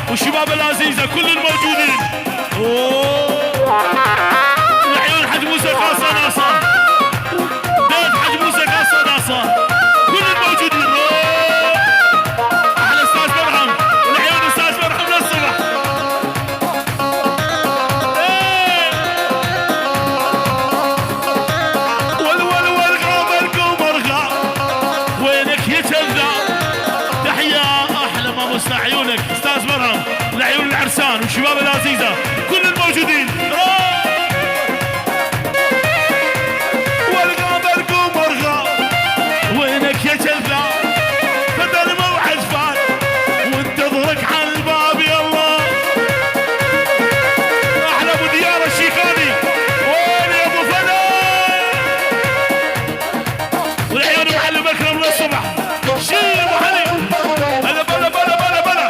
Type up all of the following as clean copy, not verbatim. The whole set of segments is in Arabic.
والشباب العزيزة كل الموجودين. العيون حج موسى قاصة ناصر، بيت حج موسى قاصة ناصر، كل الموجودين. أحلى أستاذ مرحم، العيون أستاذ مرحم للصبح. والقمر قمر وينك يا كذاب. تحية أحلى ما مصنع عيونك أستاذ مرحم، العيون العرسان والشباب العزيزة كل الموجودين. والقمر قمر وينك يا كذاب، بدل موعد فات وانتظرك على الباب. يلا احلى ابو ديار الشيخاني، وين يا ابو فدا؟ والعيون معلم اكرم للصبح. شيل ابو علي، هلا بلا بلا بلا بلا.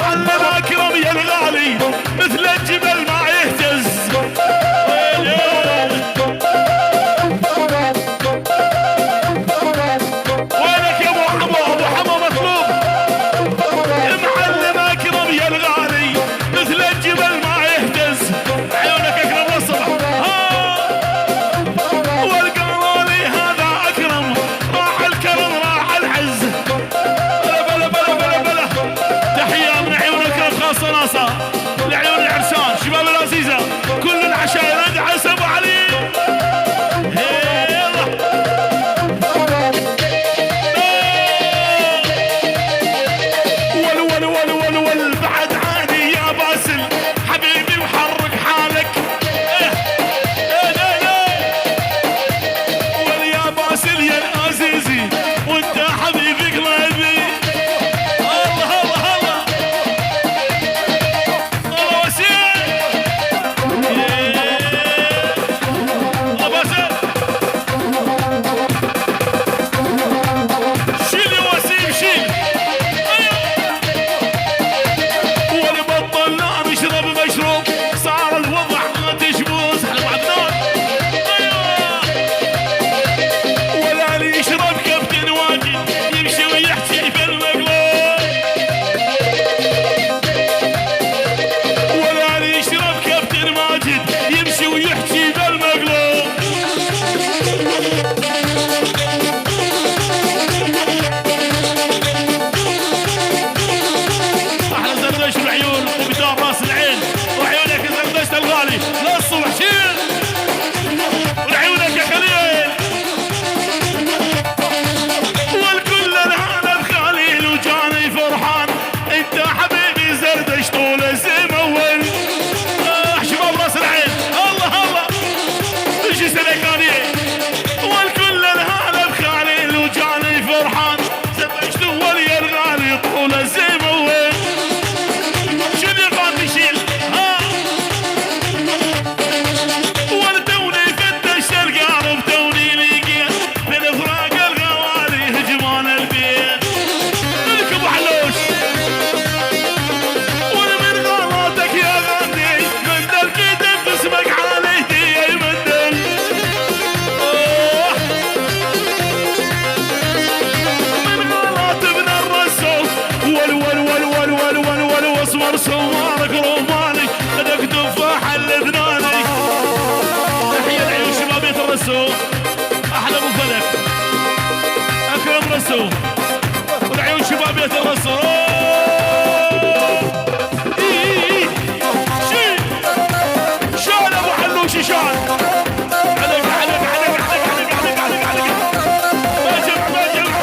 معلم اكرم يا الغالي مثل الجبل ما يهتز. وينك يا ابو حمو؟ ابو حمو مطلوب. معلم اكرم يا الغالي مثل الجبل ما يهتز. عيونك اكرم للصبح. والقالي هذا اكرم، راح الكرم راح العز. بلا بلا بلا بلا. تحيه من عيون اكرم خاصه ناصر، العيون العرسان شباب العزيزه كل العشائر عند عز ابو علي. ول بعد عادي يا باسل حبيبي وحرك حالك. ول يا باسل يا العزيزي وانت حبيبي قلبي. الله الله الله الله وسيم. الله باسل شيل يا وسيم شيل. نشرب مشروب صار الوضع ما تشبوس. احنا معدنان. ولا اللي يشرب كابتن واجد يمشي ويحكي بالمقلوب. ولا اللي يشرب كابتن ماجد يمشي ويحكي بالمقلوب. احلى زردش العيون وبدار راس العين، وعيونك زردشت الغالي للصبح. شيل وعيونك يا خليل. والكل الهنا بخليل وجاني فرحان، انت حبيبي زردش طول الزمن. شباب راس العين الله الله تجي سليكانيه. والكل الهنا بخليل وجاني فرحان، زردش طول يا الغالي طول الزمن. واصبر سوارك روماني خدك تفاح اللبناني. تحية العيون شبابية الرسوم، احلى ابو فلك اكرم رسوم والعيون شبابية الرسوم. شيل شال ابو حلوش شال. عليك عليك عليك عليك عليك عليك عليك. ما جمع ما جمع.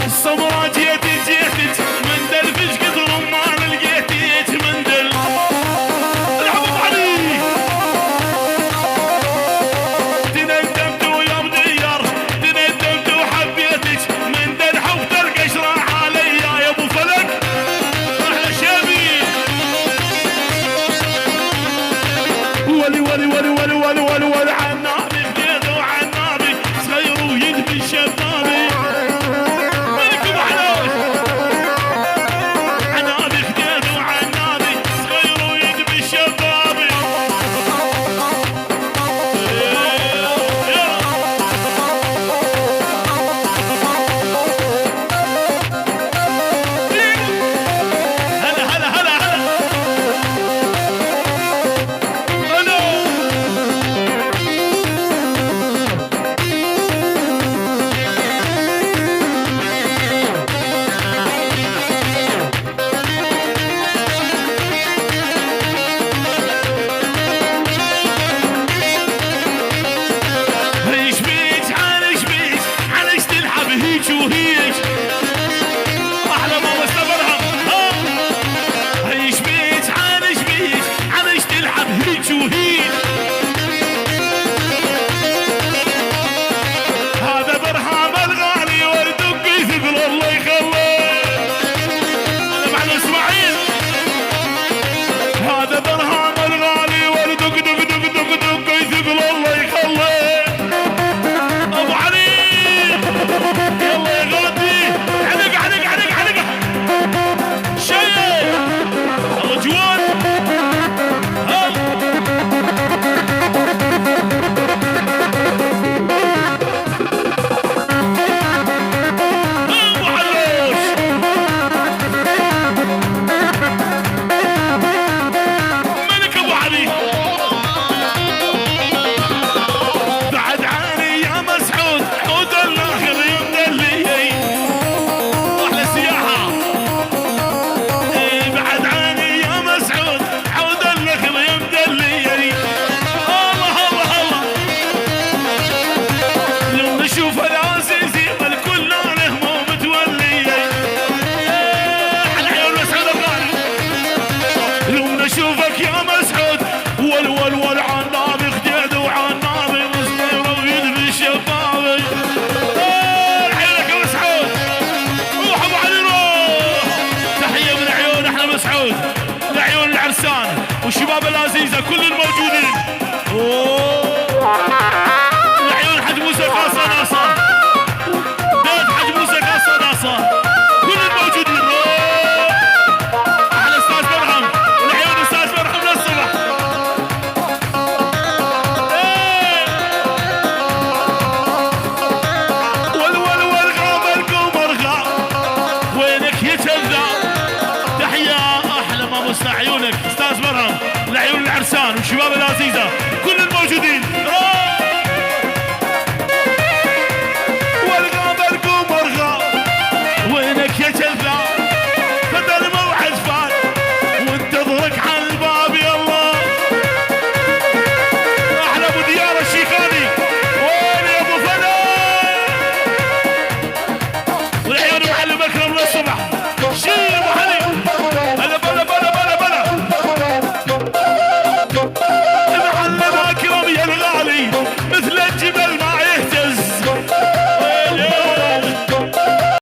السمرة جيتك من دلفش قدر ما لقيتي. لعيون العرسان والشباب العزيزة كل الموجودين. لعيون حج موسى خاصة ناصر، بيت حج موسى خاصة ناصر، كل الموجودين. أحلى أستاذ مرحم ولعيون أستاذ مرحم للصبح. والغاب القمر غاب وينك يا كذاب. تحية أحلى ما مصنع عيونك أستاذ مرحم لعيون العرسان والشباب العزيزة كل الموجودين. والغاب القمر غاب وينك يا كذاب، بدا الموعد فات وانتظرك على الباب. يلا احلى ابو ديار الشيخاني